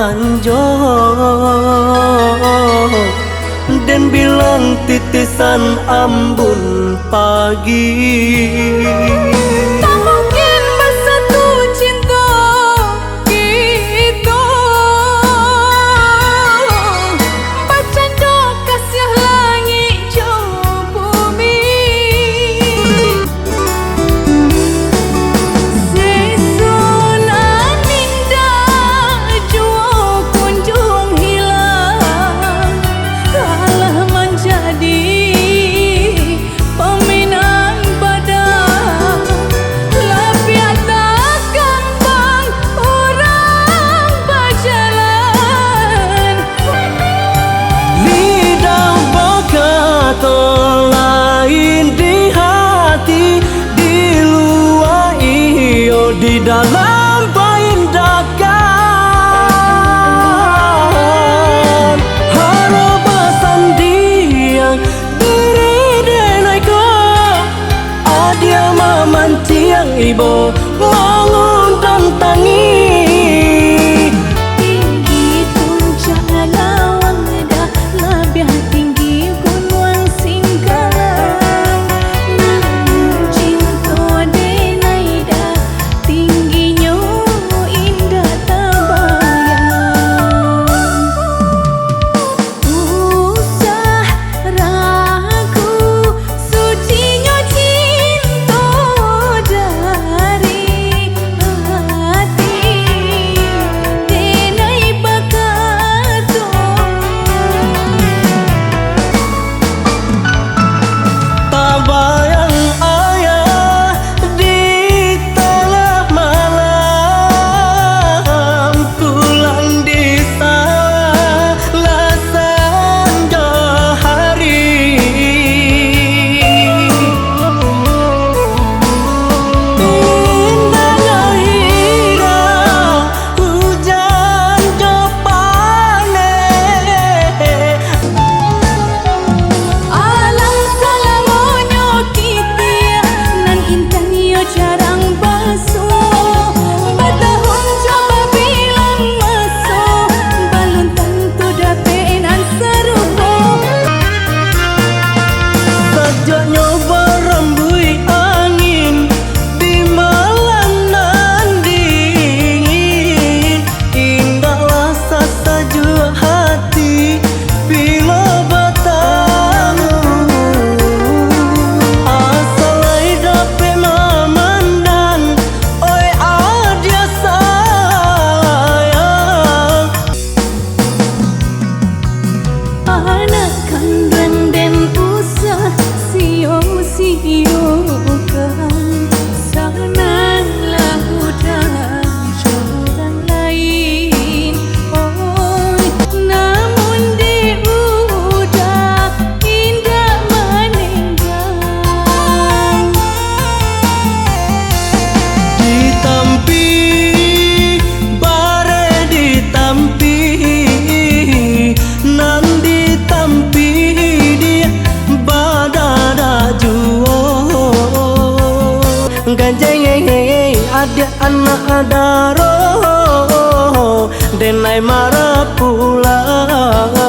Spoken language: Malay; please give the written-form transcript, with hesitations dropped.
hanjo dan bilang titisan ambun pagi. Tak mungkin bersatu cinta kita, bercanda kasih langit jo bumi. Sesunan indah jua kunjung hilang, kalah menjadi peminang Padang. Lapiat takkan bang orang berjalan. Lidah berkata lain di hati, di luar iyo di dalam peindakan. Harap bersandiang diri denai ko, adia mamantiang ibu mengundang tangi. Tinggi puncak lawang dah lebih tinggi gunung Singkalang. Namun cinta denai dah tingginya indah terbayang. Usah ragu sucinya cinta dari hati denai berkata. Tak bayang ayah di tengah malam, pulang di salah senja hari. Indahnya hirau hujan jepane. Alang salamonyo kitia nan intan yo jarang basuh. Batahun coba bilang masuk, balon tentu dapenan serupa. Sajaknya berembui angin di malam nan dingin. Indahlah sasaja hati bila bertemu. Asalai dapat memandang, oi adia sayang. Anak kandang dan usah sio-sio kan, sananglah udah orang lain. Oi, namun di udah indah menenggang. Ditampi bare ditampi, nan ditampi dia badada juo. Ganjeng ada anak daro denai marah pulang.